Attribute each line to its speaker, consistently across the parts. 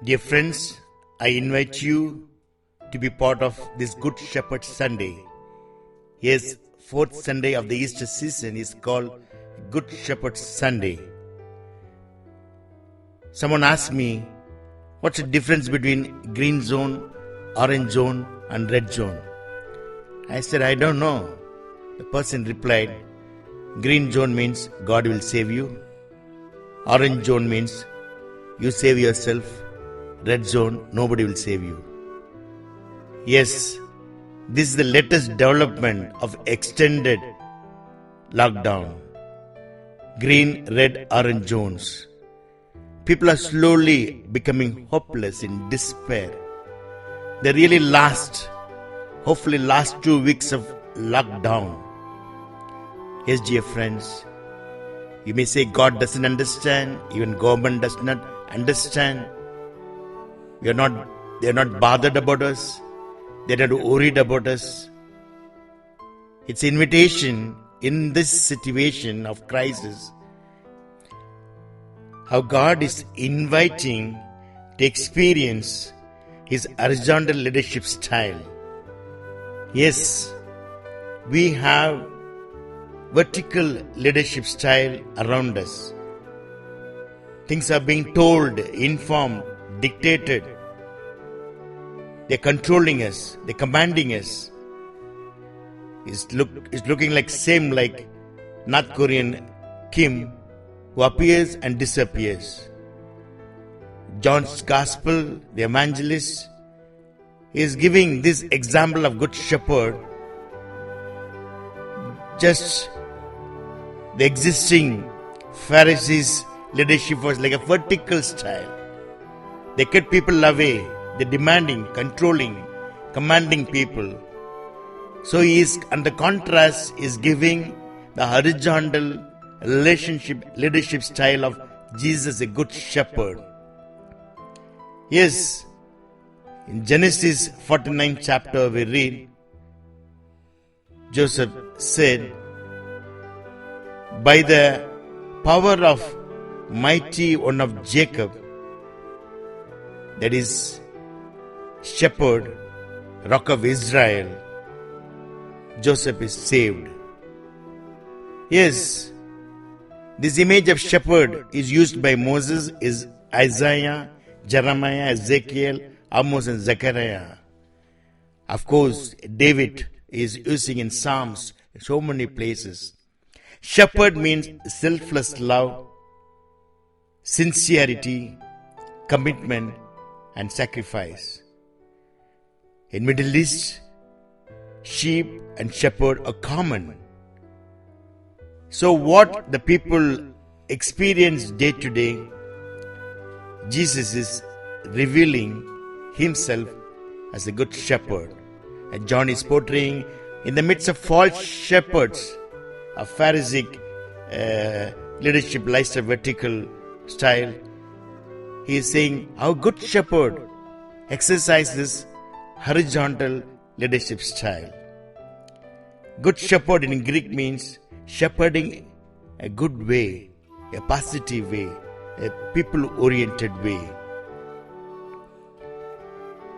Speaker 1: Dear friends, I invite you to be part of this Good Shepherd Sunday. Yes, fourth Sunday of the Easter season is called Good Shepherd Sunday. Someone asked me, what's the difference between green zone, orange zone and red zone? I said, I don't know. The person replied, green zone means God will save you. Orange zone means you save yourself. Red zone, nobody will save you. Yes, this is the latest development of extended lockdown. Green, red, orange zones. People are slowly becoming hopeless in despair. They really hopefully last 2 weeks of lockdown. Yes, dear friends, you may say God doesn't understand, even government does not understand. They are not bothered about us. They are not worried about us. It's an invitation in this situation of crisis. How God is inviting to experience His horizontal leadership style. Yes, we have vertical leadership style around us. Things are being told, informed, dictated. They're controlling us. They're commanding us. It's looking like North Korean Kim, who appears and disappears. John's Gospel, the evangelist, is giving this example of Good Shepherd. Just the existing Pharisees' leadership was like a vertical style. They kept people away. They're demanding, controlling, commanding people. So he is, under contrast, is giving the horizontal leadership style of Jesus, a good shepherd. Yes, in Genesis 49 chapter we read, Joseph said, by the power of mighty one of Jacob, that is shepherd, rock of Israel, Joseph is saved. Yes, this image of shepherd is used by Moses, is Isaiah, Jeremiah, Ezekiel, Amos and Zechariah. Of course, David is using in Psalms in so many places. Shepherd means selfless love, sincerity, commitment and sacrifice. In Middle East, sheep and shepherd are common. So what the people experience day to day, Jesus is revealing Himself as a good shepherd. And John is portraying in the midst of false shepherds, a Pharisaic leadership lifestyle, vertical style. He is saying how good shepherd exercises horizontal leadership style. Good shepherd in Greek means shepherding a good way, a positive way, a people-oriented way.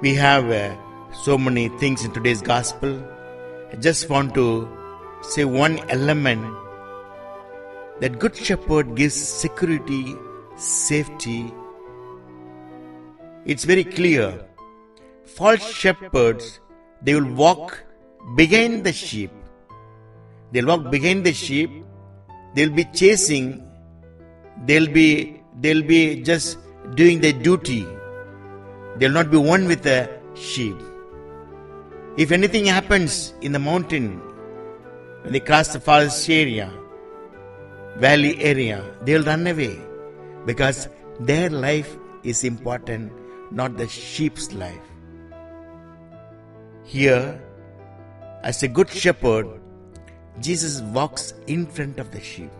Speaker 1: We have so many things in today's gospel. I just want to say one element, that good shepherd gives security, safety. It's very clear. False shepherds, they will walk behind the sheep. They'll walk behind the sheep. They'll be chasing. They'll be just doing their duty. They'll not be one with the sheep. If anything happens in the mountain, when they cross the forest area, valley area, they'll run away because their life is important, not the sheep's life. Here, as a good shepherd, Jesus walks in front of the sheep.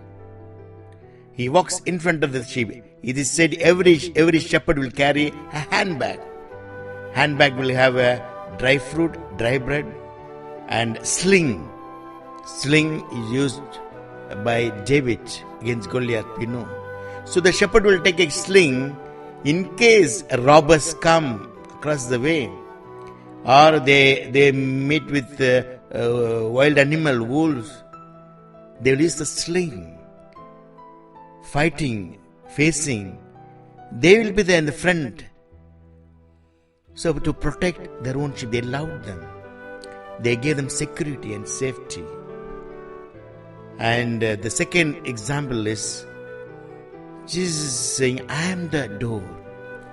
Speaker 1: He walks in front of the sheep. It is said every shepherd will carry a handbag. Handbag will have a dry fruit, dry bread, and sling. Sling is used by David against Goliath, So the shepherd will take a sling In case robbers come across the way, or they meet with wild animal, wolves, they will use the sling, fighting, facing. They will be there in the front. So to protect their own sheep, they loved them. They gave them security and safety. And the second example is Jesus saying, I am the door,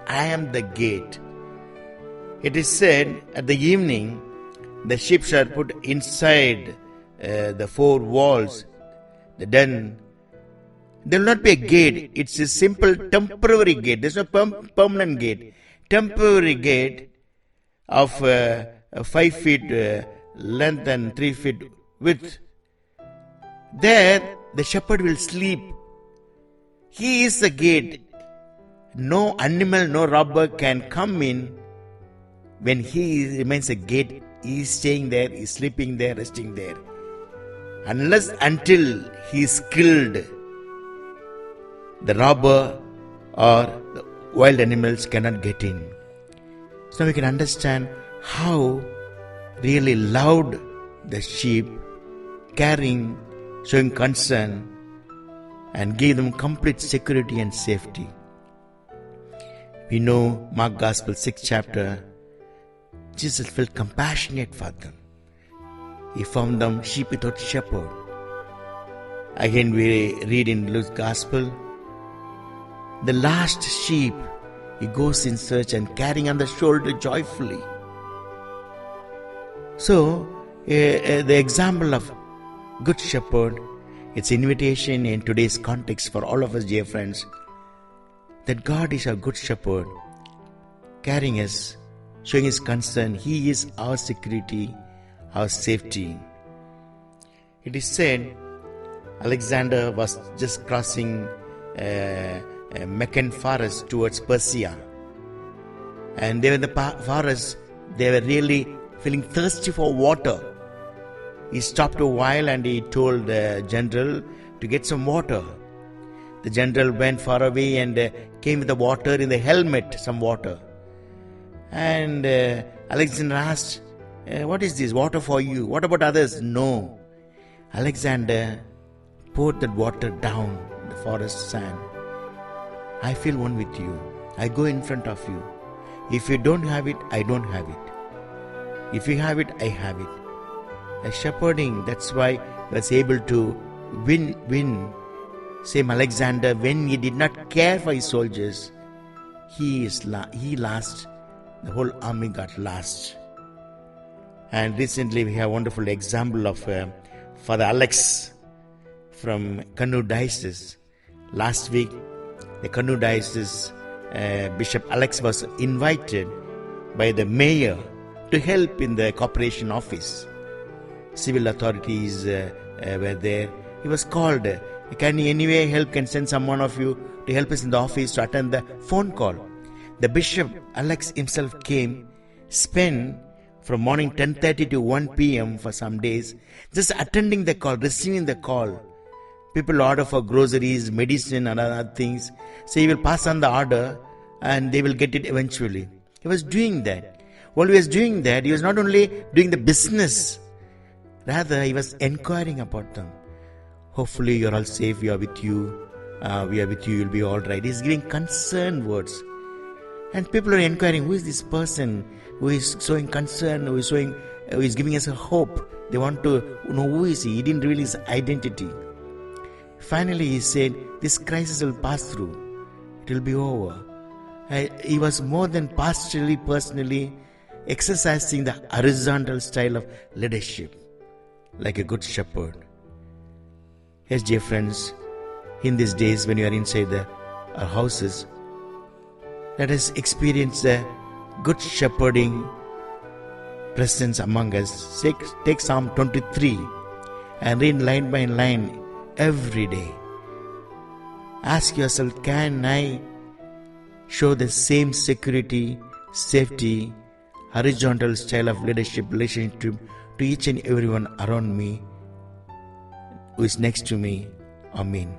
Speaker 1: I am the gate. It is said at the evening, the sheep are put inside the four walls, the den. There will not be a gate. It's a simple temporary gate. There's no permanent gate. Temporary gate of 5 feet length and 3 feet width. There, the shepherd will sleep. He is the gate. No animal, no robber can come in. When he remains a gate, he is staying there, he is sleeping there, resting there. Unless until he is killed, the robber or the wild animals cannot get in. So we can understand how really loved the sheep, caring, showing concern, and gave them complete security and safety. We know Mark Gospel 6th chapter, Jesus felt compassionate for them. He found them sheep without shepherd. Again we read in Luke's Gospel, the last sheep, he goes in search and carrying on the shoulder joyfully. So, the example of Good Shepherd, it's invitation in today's context for all of us, dear friends, that God is our Good Shepherd, carrying us, showing His concern. He is our security, our safety. It is said Alexander was just crossing Meccan forest towards Persia, and they were in the forest. They were really feeling thirsty for water. He stopped a while and he told the general to get some water. The general went far away and came with the water in the helmet, some water. And Alexander asked, what is this water for you? What about others? No. Alexander poured that water down in the forest sand. I feel one with you. I go in front of you. If you don't have it, I don't have it. If you have it, I have it. A shepherding, that's why he was able to win. Same Alexander, when he did not care for his soldiers, he lost. The whole army got lost. And recently we have a wonderful example of Father Alex from Kannur Diocese. Last week, the Kannur Diocese Bishop Alex was invited by the mayor to help in the corporation office. Civil authorities were there. He was called. Can he anyway help? Can send someone of you to help us in the office to attend the phone call. The Bishop Alex himself came, spent from morning 10:30 to 1 p.m. for some days, just attending the call, receiving the call. People order for groceries, medicine and other things. So he will pass on the order and they will get it eventually. He was doing that. While he was doing that, he was not only doing the business, rather he was inquiring about them. Hopefully you are all safe, we are with you, you'll be all right. He's giving concerned words. And people are inquiring, who is this person who is showing concern, who is giving us a hope. They want to know who is he. He didn't reveal his identity. Finally he said, this crisis will pass through. It will be over. He was more than pastorally, personally exercising the horizontal style of leadership, like a good shepherd. Yes, dear friends, in these days when you are inside our houses, let us experience the good shepherding presence among us. Take Psalm 23 and read line by line every day. Ask yourself, can I show the same security, safety, horizontal style of leadership relationship to each and everyone around me who is next to me? Amen.